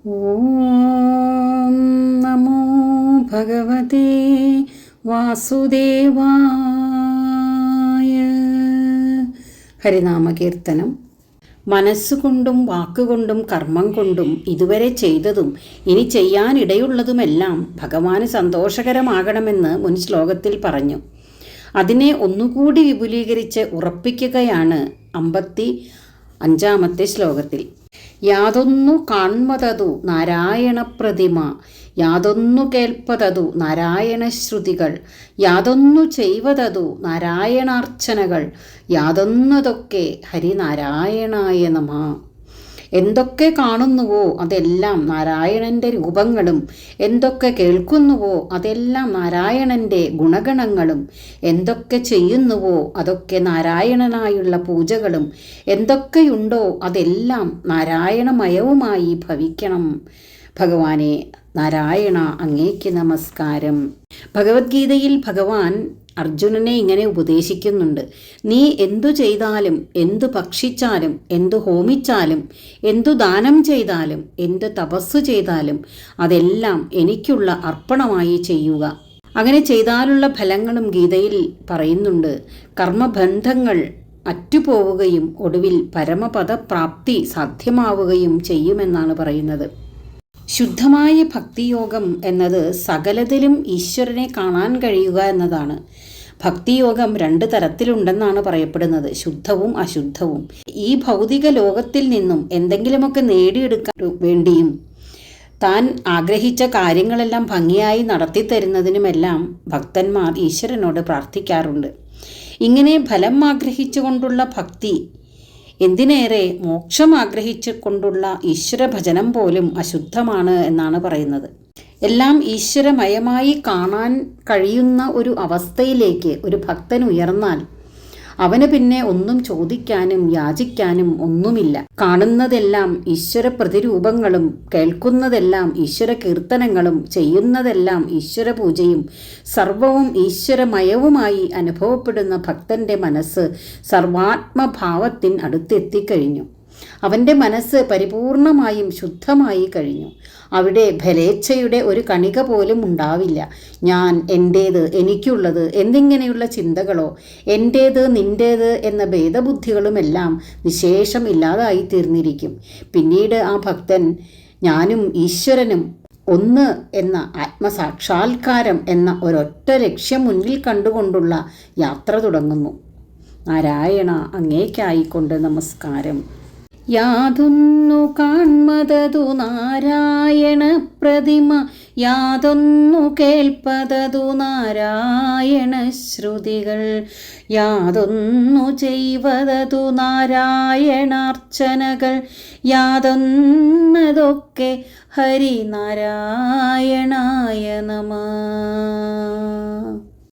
ഓം നമോ ഭഗവതേ വാസുദേവായ. ഹരിനാമകീർത്തനം. മനസ്സുകൊണ്ടും വാക്കുകൊണ്ടും കർമ്മം കൊണ്ടും ഇതുവരെ ചെയ്തതും ഇനി ചെയ്യാനിടയുള്ളതുമെല്ലാം ഭഗവാന് സന്തോഷകരമാകണമെന്ന് മുൻ ശ്ലോകത്തിൽ പറഞ്ഞു. അതിനെ ഒന്നുകൂടി വിപുലീകരിച്ച് ഉറപ്പിക്കുകയാണ് 55-ാമത്തെ ശ്ലോകത്തിൽ. യാതൊന്നു കാൺമതതു നാരായണ പ്രതിമ, യാതൊന്നു കേൾപ്പതതു നാരായണ ശ്രുതികൾ, യാതൊന്നു ചെയ്വതതു നാരായണാർച്ചനകൾ, യാതൊന്നതൊക്കെ ഹരിനാരായണായ നമഃ. എന്തൊക്കെ കാണുന്നുവോ അതെല്ലാം നാരായണൻ്റെ രൂപങ്ങളും, എന്തൊക്കെ കേൾക്കുന്നുവോ അതെല്ലാം നാരായണൻ്റെ ഗുണഗണങ്ങളും, എന്തൊക്കെ ചെയ്യുന്നുവോ അതൊക്കെ നാരായണനായുള്ള പൂജകളും, എന്തൊക്കെയുണ്ടോ അതെല്ലാം നാരായണമയവുമായി ഭവിക്കണം. ഭഗവാനെ നാരായണ, അങ്ങേക്ക് നമസ്കാരം. ഭഗവത്ഗീതയിൽ ഭഗവാൻ അർജുനനെ ഇങ്ങനെ ഉപദേശിക്കുന്നുണ്ട്. നീ എന്തു ചെയ്താലും, എന്തു ഭക്ഷിച്ചാലും, എന്തു ഹോമിച്ചാലും, എന്തു ദാനം ചെയ്താലും, എന്തു തപസ് ചെയ്താലും അതെല്ലാം എനിക്കുള്ള അർപ്പണമായി ചെയ്യുക. അങ്ങനെ ചെയ്താലുള്ള ഫലങ്ങളും ഗീതയിൽ പറയുന്നുണ്ട്. കർമ്മബന്ധങ്ങൾ അറ്റുപോവുകയും ഒടുവിൽ പരമപദപ്രാപ്തി സാധ്യമാവുകയും ചെയ്യുമെന്നാണ് പറയുന്നത്. ശുദ്ധമായ ഭക്തിയോഗം എന്നത് സകലത്തിലും ഈശ്വരനെ കാണാൻ കഴിയുക എന്നതാണ്. ഭക്തിയോഗം 2 തരത്തിലുണ്ടെന്നാണ് പറയപ്പെടുന്നത്, ശുദ്ധവും അശുദ്ധവും. ഈ ഭൗതിക ലോകത്തിൽ നിന്നും എന്തെങ്കിലുമൊക്കെ നേടിയെടുക്കാൻ വേണ്ടിയും താൻ ആഗ്രഹിച്ച കാര്യങ്ങളെല്ലാം ഭംഗിയായി നടത്തിത്തരുന്നതിനുമെല്ലാം ഭക്തന്മാർ ഈശ്വരനോട് പ്രാർത്ഥിക്കാറുണ്ട്. ഇങ്ങനെ ഫലം ആഗ്രഹിച്ചുകൊണ്ടുള്ള ഭക്തി, എന്തിനേറെ മോക്ഷം ആഗ്രഹിച്ചു കൊണ്ടുള്ള ഈശ്വരഭജനം പോലും അശുദ്ധമാണ് എന്നാണ് പറയുന്നത്. എല്ലാം ഈശ്വരമയമായി കാണാൻ കഴിയുന്ന ഒരു അവസ്ഥയിലേക്ക് ഒരു ഭക്തൻ ഉയർന്നാൽ അവന് പിന്നെ ഒന്നും ചോദിക്കാനും യാചിക്കാനും ഒന്നുമില്ല. കാണുന്നതെല്ലാം ഈശ്വര പ്രതിരൂപങ്ങളും, കേൾക്കുന്നതെല്ലാം ഈശ്വര കീർത്തനങ്ങളും, ചെയ്യുന്നതെല്ലാം ഈശ്വര പൂജയും, സർവവും ഈശ്വരമയവുമായി അനുഭവപ്പെടുന്ന ഭക്തൻ്റെ മനസ്സ് സർവാത്മഭാവത്തിൻ അടുത്തെത്തിക്കഴിഞ്ഞു. അവൻ്റെ മനസ്സ് പരിപൂർണമായും ശുദ്ധമായി കഴിഞ്ഞു. അവിടെ ഫലേച്ഛയുടെ ഒരു കണിക പോലും ഉണ്ടാവില്ല. ഞാൻ, എൻ്റേത്, എനിക്കുള്ളത് എന്നിങ്ങനെയുള്ള ചിന്തകളോ എൻ്റേത് നിൻ്റേത് എന്ന ഭേദബുദ്ധികളുമെല്ലാം നിശേഷം ഇല്ലാതായി തീർന്നിരിക്കും. പിന്നീട് ആ ഭക്തൻ ഞാനും ഈശ്വരനും ഒന്ന് എന്ന ആത്മസാക്ഷാത്കാരം എന്ന ഒരൊറ്റ ലക്ഷ്യം മുന്നിൽ കണ്ടുകൊണ്ടുള്ള യാത്ര തുടങ്ങുന്നു. നാരായണ, അങ്ങേക്കായിക്കൊണ്ട് നമസ്കാരം. യാതൊന്നു കാൺമതതു നാരായണ പ്രതിമ, യാതൊന്നു കേൾപ്പതതു നാരായണ ശ്രുതികൾ, യാതൊന്നു ചെയ്വതതു നാരായണാർച്ചനകൾ, യാതൊന്നതൊക്കെ ഹരിനാരായണായ നമഃ.